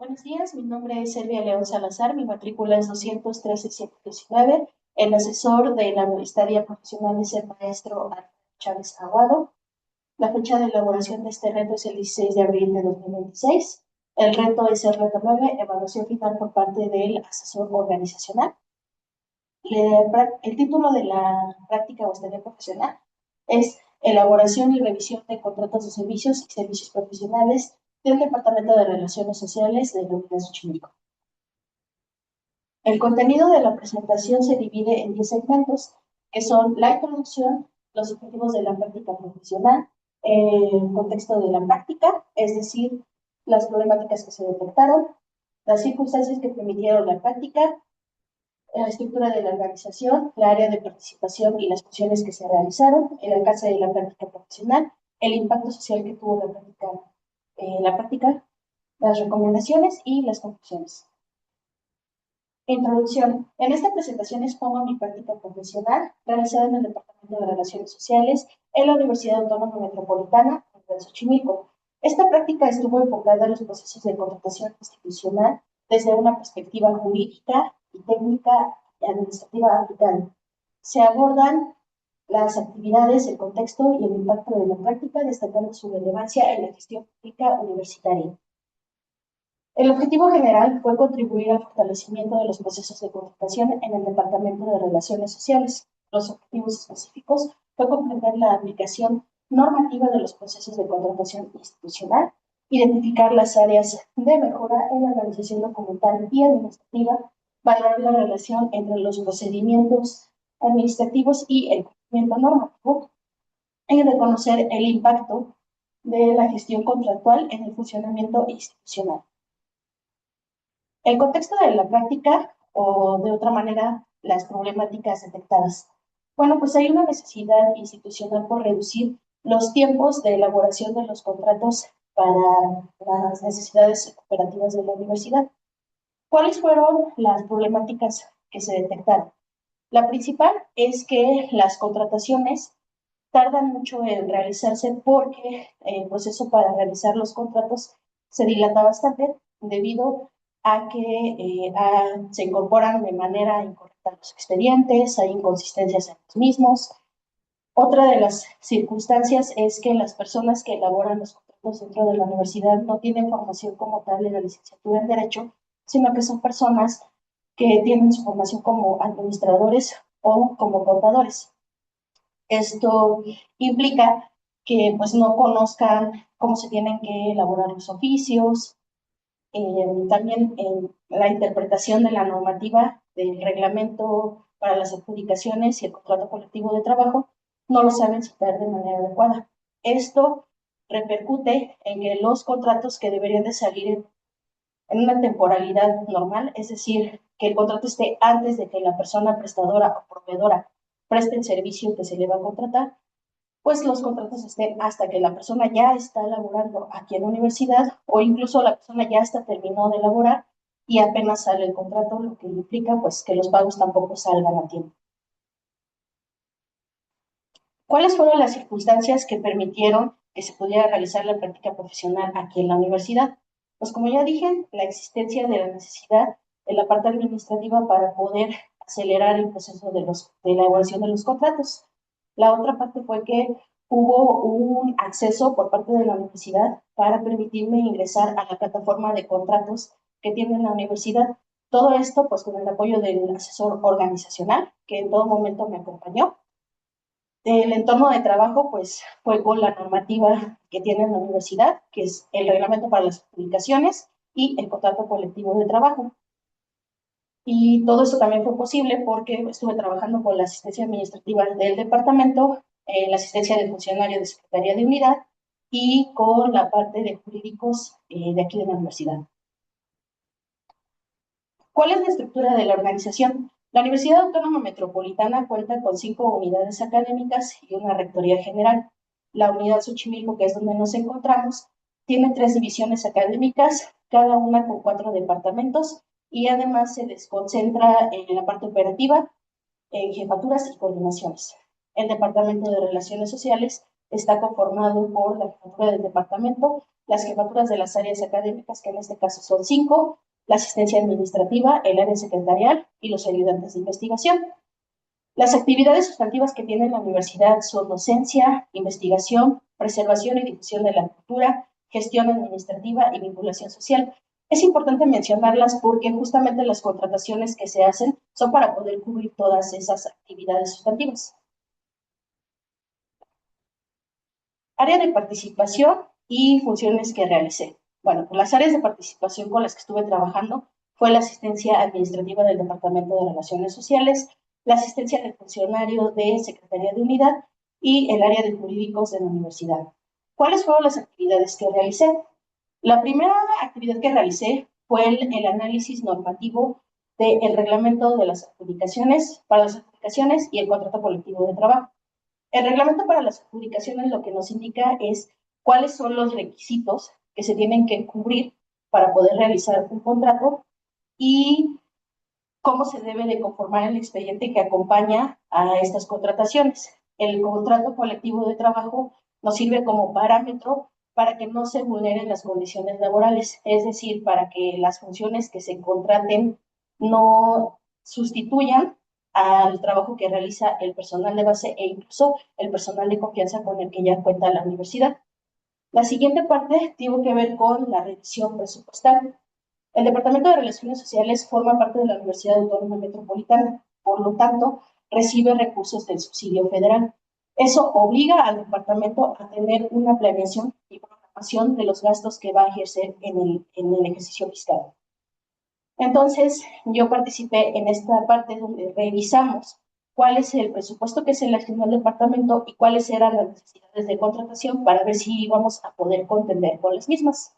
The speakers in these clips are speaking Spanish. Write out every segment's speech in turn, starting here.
Buenos días, mi nombre es Silvia León Salazar, mi matrícula es 213-119. El asesor de la estadía profesional es el maestro Alfredo Chávez Aguado. La fecha de elaboración de este reto es el 16 de abril de 2026. El reto es el reto 9, evaluación final por parte del asesor organizacional. El título de la práctica o estadía profesional es elaboración y revisión de contratos de servicios y servicios profesionales del Departamento de Relaciones Sociales de la Unidad Xochimilco. El contenido de la presentación se divide en 10 segmentos, que son la introducción, los objetivos de la práctica profesional, el contexto de la práctica, es decir, las problemáticas que se detectaron, las circunstancias que permitieron la práctica, la estructura de la organización, la área de participación y las funciones que se realizaron, el alcance de la práctica profesional, el impacto social que tuvo la práctica, las recomendaciones y las conclusiones. Introducción. En esta presentación expongo mi práctica profesional realizada en el Departamento de Relaciones Sociales en la Universidad Autónoma Metropolitana de Xochimilco. Esta práctica estuvo enfocada en los procesos de contratación institucional desde una perspectiva jurídica y técnica y administrativa aplicada. Se abordan las actividades, el contexto y el impacto de la práctica, destacando su relevancia en la gestión pública universitaria. El objetivo general fue contribuir al fortalecimiento de los procesos de contratación en el Departamento de Relaciones Sociales. Los objetivos específicos fue comprender la aplicación normativa de los procesos de contratación institucional, identificar las áreas de mejora en la organización documental y administrativa, valorar la relación entre los procedimientos administrativos y el cumplimiento normativo, y reconocer el impacto de la gestión contractual en el funcionamiento institucional. El contexto de la práctica, o de otra manera, las problemáticas detectadas. Bueno, pues hay una necesidad institucional por reducir los tiempos de elaboración de los contratos para las necesidades operativas de la universidad. ¿Cuáles fueron las problemáticas que se detectaron? La principal es que las contrataciones tardan mucho en realizarse porque el proceso para realizar los contratos se dilata bastante debido a que se incorporan de manera incorrecta los expedientes, hay inconsistencias en los mismos. Otra de las circunstancias es que las personas que elaboran los contratos dentro de la universidad no tienen formación como tal de la licenciatura en Derecho, sino que son personas que tienen su formación como administradores o como contadores. Esto implica que pues no conozcan cómo se tienen que elaborar los oficios, también la interpretación de la normativa del reglamento para las adjudicaciones y el contrato colectivo de trabajo, no lo saben citar de manera adecuada. Esto repercute en que los contratos que deberían de salir en una temporalidad normal, es decir, que el contrato esté antes de que la persona prestadora o proveedora preste el servicio que se le va a contratar, pues los contratos estén hasta que la persona ya está laborando aquí en la universidad o incluso la persona ya está terminó de laborar y apenas sale el contrato, lo que implica pues que los pagos tampoco salgan a tiempo. ¿Cuáles fueron las circunstancias que permitieron que se pudiera realizar la práctica profesional aquí en la universidad? Pues como ya dije, la existencia de la necesidad de la parte administrativa para poder acelerar el proceso de la elaboración de los contratos. La otra parte fue que hubo un acceso por parte de la universidad para permitirme ingresar a la plataforma de contratos que tiene la universidad. Todo esto pues con el apoyo del asesor organizacional que en todo momento me acompañó. El entorno de trabajo, pues, fue con la normativa que tiene la universidad, que es el reglamento para las publicaciones y el contrato colectivo de trabajo. Y todo eso también fue posible porque estuve trabajando con la asistencia administrativa del departamento, la asistencia del funcionario de Secretaría de Unidad y con la parte de jurídicos de aquí de la universidad. ¿Cuál es la estructura de la organización? La Universidad Autónoma Metropolitana cuenta con 5 unidades académicas y una rectoría general. La unidad Xochimilco, que es donde nos encontramos, tiene 3 divisiones académicas, cada una con 4 departamentos, y además se desconcentra en la parte operativa, en jefaturas y coordinaciones. El Departamento de Relaciones Sociales está conformado por la jefatura del departamento, las jefaturas de las áreas académicas, que en este caso son 5, la asistencia administrativa, el área secretarial y los ayudantes de investigación. Las actividades sustantivas que tiene la universidad son docencia, investigación, preservación y difusión de la cultura, gestión administrativa y vinculación social. Es importante mencionarlas porque justamente las contrataciones que se hacen son para poder cubrir todas esas actividades sustantivas. Área de participación y funciones que realicé. Bueno, pues las áreas de participación con las que estuve trabajando fue la asistencia administrativa del Departamento de Relaciones Sociales, la asistencia del funcionario de Secretaría de Unidad y el área de jurídicos de la universidad. ¿Cuáles fueron las actividades que realicé? La primera actividad que realicé fue el análisis normativo del reglamento de las adjudicaciones, para las adjudicaciones y el contrato colectivo de trabajo. El reglamento para las adjudicaciones lo que nos indica es cuáles son los requisitos que se tienen que cubrir para poder realizar un contrato y cómo se debe de conformar el expediente que acompaña a estas contrataciones. El contrato colectivo de trabajo nos sirve como parámetro para que no se vulneren las condiciones laborales, es decir, para que las funciones que se contraten no sustituyan al trabajo que realiza el personal de base e incluso el personal de confianza con el que ya cuenta la universidad. La siguiente parte tiene que ver con la revisión presupuestal. El Departamento de Relaciones Sociales forma parte de la Universidad Autónoma Metropolitana, por lo tanto, recibe recursos del subsidio federal. Eso obliga al departamento a tener una planeación y programación de los gastos que va a ejercer en el ejercicio fiscal. Entonces, yo participé en esta parte donde revisamos cuál es el presupuesto que se le asignó al departamento y cuáles eran las necesidades de contratación para ver si íbamos a poder contender con las mismas.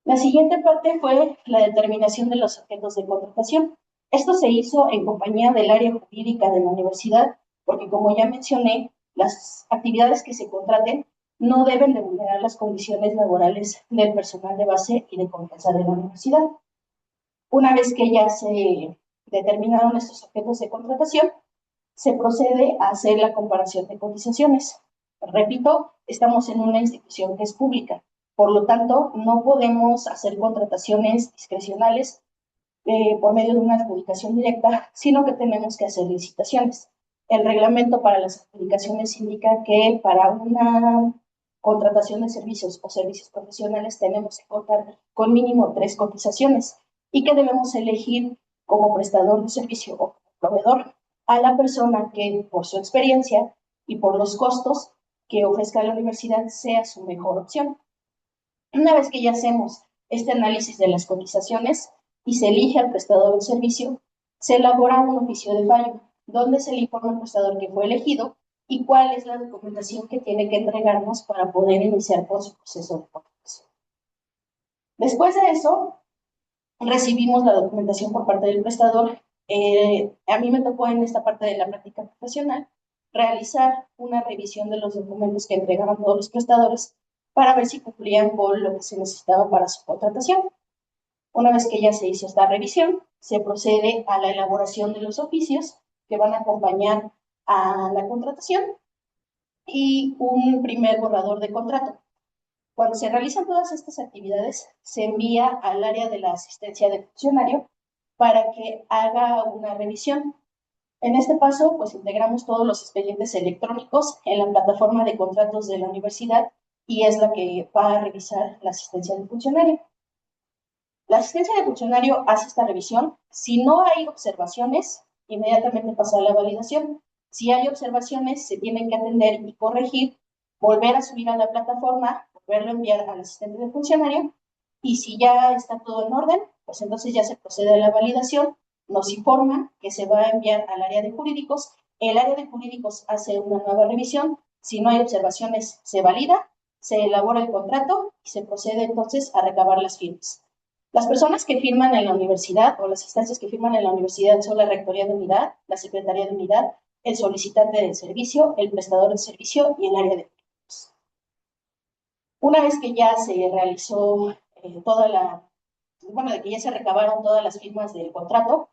La siguiente parte fue la determinación de los objetos de contratación. Esto se hizo en compañía del área jurídica de la universidad, porque como ya mencioné, las actividades que se contraten no deben de vulnerar las condiciones laborales del personal de base y de confianza de la universidad. Una vez que ya se determinaron estos objetos de contratación, se procede a hacer la comparación de cotizaciones. Repito, estamos en una institución que es pública, por lo tanto, no podemos hacer contrataciones discrecionales por medio de una adjudicación directa, sino que tenemos que hacer licitaciones. El reglamento para las adjudicaciones indica que para una contratación de servicios o servicios profesionales tenemos que contar con mínimo 3 cotizaciones y que debemos elegir como prestador de servicio o proveedor a la persona que por su experiencia y por los costos que ofrezca la universidad sea su mejor opción. Una vez que ya hacemos este análisis de las cotizaciones y se elige al prestador del servicio, se elabora un oficio de fallo, donde se le informa al prestador que fue elegido y cuál es la documentación que tiene que entregarnos para poder iniciar con su proceso de contratación. Después de eso, recibimos la documentación por parte del prestador. A mí me tocó en esta parte de la práctica profesional realizar una revisión de los documentos que entregaban todos los prestadores para ver si cumplían con lo que se necesitaba para su contratación. Una vez que ya se hizo esta revisión, se procede a la elaboración de los oficios que van a acompañar a la contratación y un primer borrador de contrato. Cuando se realizan todas estas actividades, se envía al área de la asistencia de funcionario para que haga una revisión. En este paso, pues integramos todos los expedientes electrónicos en la plataforma de contratos de la universidad y es la que va a revisar la asistencia del funcionario. La asistencia del funcionario hace esta revisión. Si no hay observaciones, inmediatamente pasa a la validación. Si hay observaciones, se tienen que atender y corregir, volver a subir a la plataforma, volverlo a enviar al asistente del funcionario y si ya está todo en orden, pues entonces ya se procede a la validación, nos informa que se va a enviar al área de jurídicos, el área de jurídicos hace una nueva revisión, si no hay observaciones se valida, se elabora el contrato y se procede entonces a recabar las firmas. Las personas que firman en la universidad o las instancias que firman en la universidad son la Rectoría de Unidad, la Secretaría de Unidad, el solicitante del servicio, el prestador del servicio y el área de jurídicos. Una vez que ya se realizó de que ya se recabaron todas las firmas del contrato,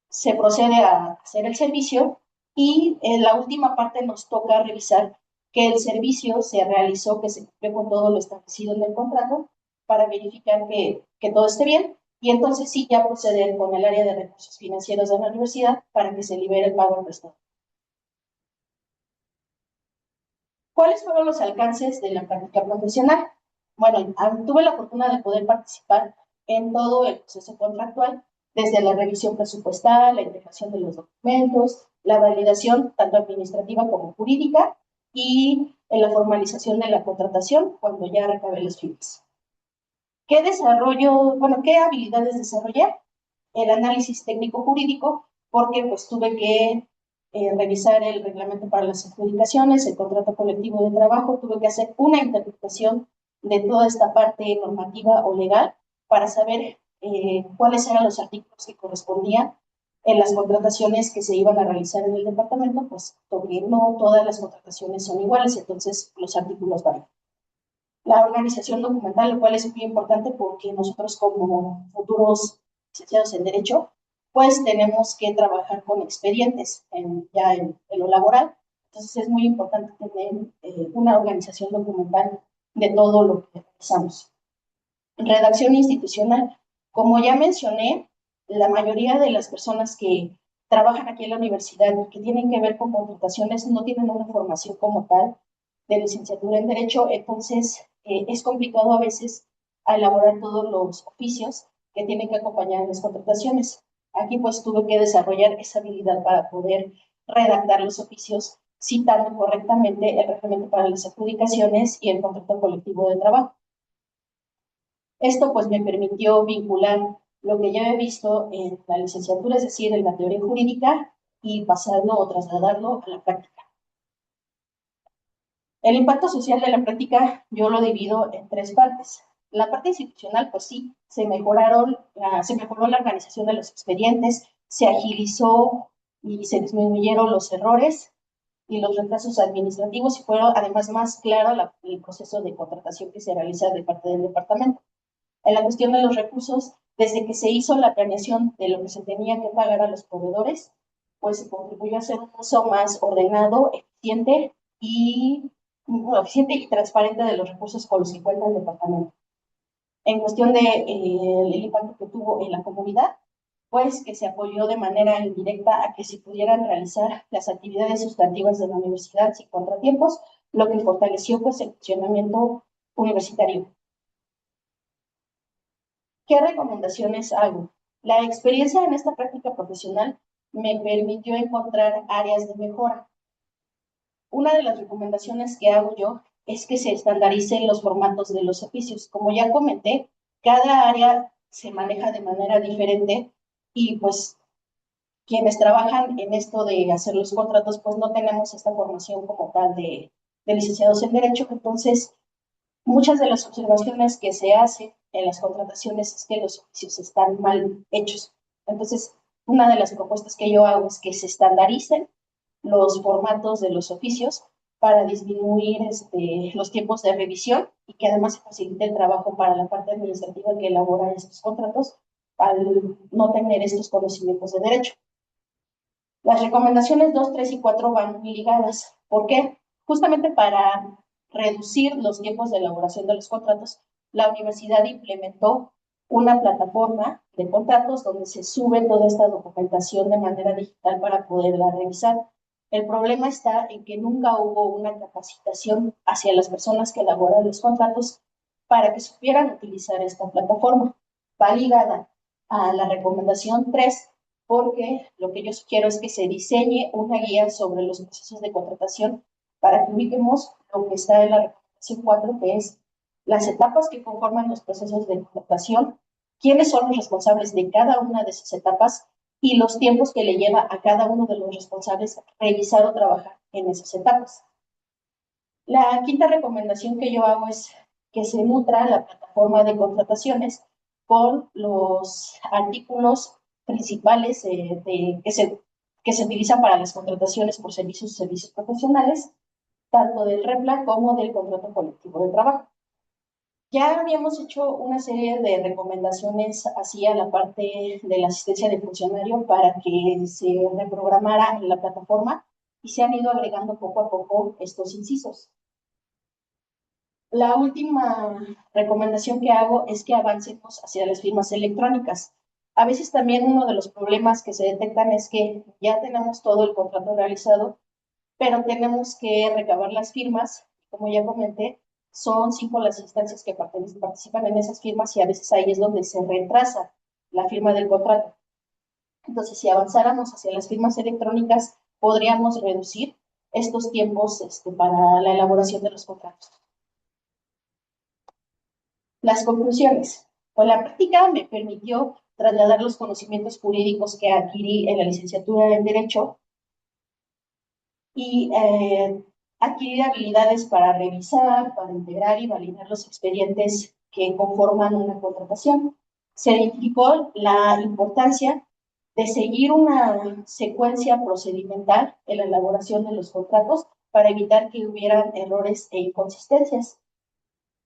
se procede a hacer el servicio y en la última parte nos toca revisar que el servicio se realizó, que se cumplió con todo lo establecido en el contrato, para verificar que todo esté bien, y entonces sí ya proceder con el área de recursos financieros de la universidad para que se libere el pago al prestador. ¿Cuáles fueron los alcances de la práctica profesional? Bueno, tuve la fortuna de poder participar en todo el proceso contractual, desde la revisión presupuestal, la integración de los documentos, la validación tanto administrativa como jurídica y en la formalización de la contratación cuando ya recabé las firmas. ¿Qué desarrollo, bueno, qué habilidades desarrollé? El análisis técnico jurídico, porque pues tuve que revisar el reglamento para las adjudicaciones, el contrato colectivo de trabajo, tuve que hacer una interpretación de toda esta parte normativa o legal para saber cuáles eran los artículos que correspondían en las contrataciones que se iban a realizar en el departamento, pues porque no todas las contrataciones son iguales, entonces los artículos varían. La organización documental, lo cual es muy importante porque nosotros como futuros licenciados en Derecho, pues tenemos que trabajar con expedientes ya en lo laboral. Entonces es muy importante tener una organización documental de todo lo que realizamos. Redacción institucional. Como ya mencioné, la mayoría de las personas que trabajan aquí en la universidad y que tienen que ver con contrataciones no tienen una formación como tal de licenciatura en Derecho, entonces es complicado a veces a elaborar todos los oficios que tienen que acompañar en las contrataciones. Aquí pues tuve que desarrollar esa habilidad para poder redactar los oficios citando correctamente el reglamento para las adjudicaciones y el contrato colectivo de trabajo. Esto pues me permitió vincular lo que ya he visto en la licenciatura, es decir, en la teoría jurídica, y pasarlo o trasladarlo a la práctica. El impacto social de la práctica yo lo divido en tres partes. La parte institucional, pues sí, se mejoró la organización de los expedientes, se agilizó y se disminuyeron los errores y los retrasos administrativos y fueron además más claro el proceso de contratación que se realiza de parte del departamento. En la cuestión de los recursos, desde que se hizo la planeación de lo que se tenía que pagar a los proveedores, pues se contribuyó a hacer un uso más ordenado, eficiente y transparente de los recursos con los que cuenta el departamento. En cuestión de el impacto que tuvo en la comunidad, pues que se apoyó de manera indirecta a que se pudieran realizar las actividades sustantivas de la universidad sin contratiempos, lo que fortaleció pues el funcionamiento universitario. ¿Qué recomendaciones hago? La experiencia en esta práctica profesional me permitió encontrar áreas de mejora. Una de las recomendaciones que hago yo es que se estandaricen los formatos de los oficios. Como ya comenté, cada área se maneja de manera diferente y pues quienes trabajan en esto de hacer los contratos, pues no tenemos esta formación como tal de licenciados en Derecho. Entonces, muchas de las observaciones que se hacen en las contrataciones es que los oficios están mal hechos. Entonces, una de las propuestas que yo hago es que se estandaricen los formatos de los oficios para disminuir los tiempos de revisión y que además se facilite el trabajo para la parte administrativa que elabora estos contratos al no tener estos conocimientos de derecho. Las recomendaciones 2, 3 y 4 van muy ligadas. ¿Por qué? Justamente para reducir los tiempos de elaboración de los contratos, la universidad implementó una plataforma de contratos donde se sube toda esta documentación de manera digital para poderla revisar. El problema está en que nunca hubo una capacitación hacia las personas que elaboran los contratos para que supieran utilizar esta plataforma. Va ligada a la recomendación 3, porque lo que yo sugiero es que se diseñe una guía sobre los procesos de contratación para que ubiquemos lo que está en la recomendación 4, que es las etapas que conforman los procesos de contratación, quiénes son los responsables de cada una de esas etapas y los tiempos que le lleva a cada uno de los responsables revisar o trabajar en esas etapas. La quinta recomendación que yo hago es que se nutra la plataforma de contrataciones con los artículos principales que se utilizan para las contrataciones por servicios profesionales, tanto del REPLA como del contrato colectivo de trabajo. Ya habíamos hecho una serie de recomendaciones hacia la parte de la asistencia de funcionario para que se reprogramara la plataforma, y se han ido agregando poco a poco estos incisos. La última recomendación que hago es que avancemos hacia las firmas electrónicas. A veces también uno de los problemas que se detectan es que ya tenemos todo el contrato realizado, pero tenemos que recabar las firmas. Como ya comenté, son 5 las instancias que participan en esas firmas y a veces ahí es donde se retrasa la firma del contrato. Entonces, si avanzáramos hacia las firmas electrónicas, podríamos reducir estos tiempos para la elaboración de los contratos. Las conclusiones. Pues la práctica me permitió trasladar los conocimientos jurídicos que adquirí en la licenciatura en Derecho y adquirir habilidades para revisar, para integrar y validar los expedientes que conforman una contratación. Se identificó la importancia de seguir una secuencia procedimental en la elaboración de los contratos para evitar que hubieran errores e inconsistencias.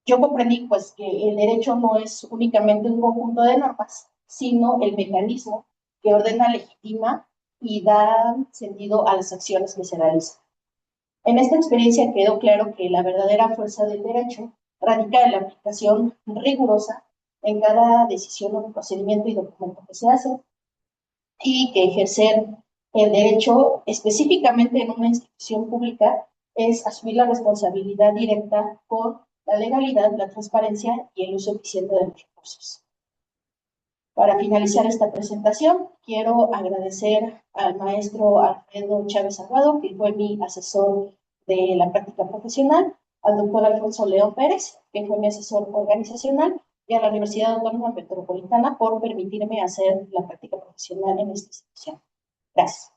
Yo comprendí pues que el derecho no es únicamente un conjunto de normas, sino el mecanismo que ordena, legitima y da sentido a las acciones que se realizan. En esta experiencia quedó claro que la verdadera fuerza del derecho radica en la aplicación rigurosa en cada decisión o procedimiento y documento que se hace, y que ejercer el derecho específicamente en una institución pública es asumir la responsabilidad directa por la legalidad, la transparencia y el uso eficiente de los recursos. Para finalizar esta presentación, quiero agradecer al maestro Alfredo Chávez Aguado, que fue mi asesor de la práctica profesional, al doctor Alfonso León Pérez, que fue mi asesor organizacional, y a la Universidad Autónoma Metropolitana por permitirme hacer la práctica profesional en esta institución. Gracias.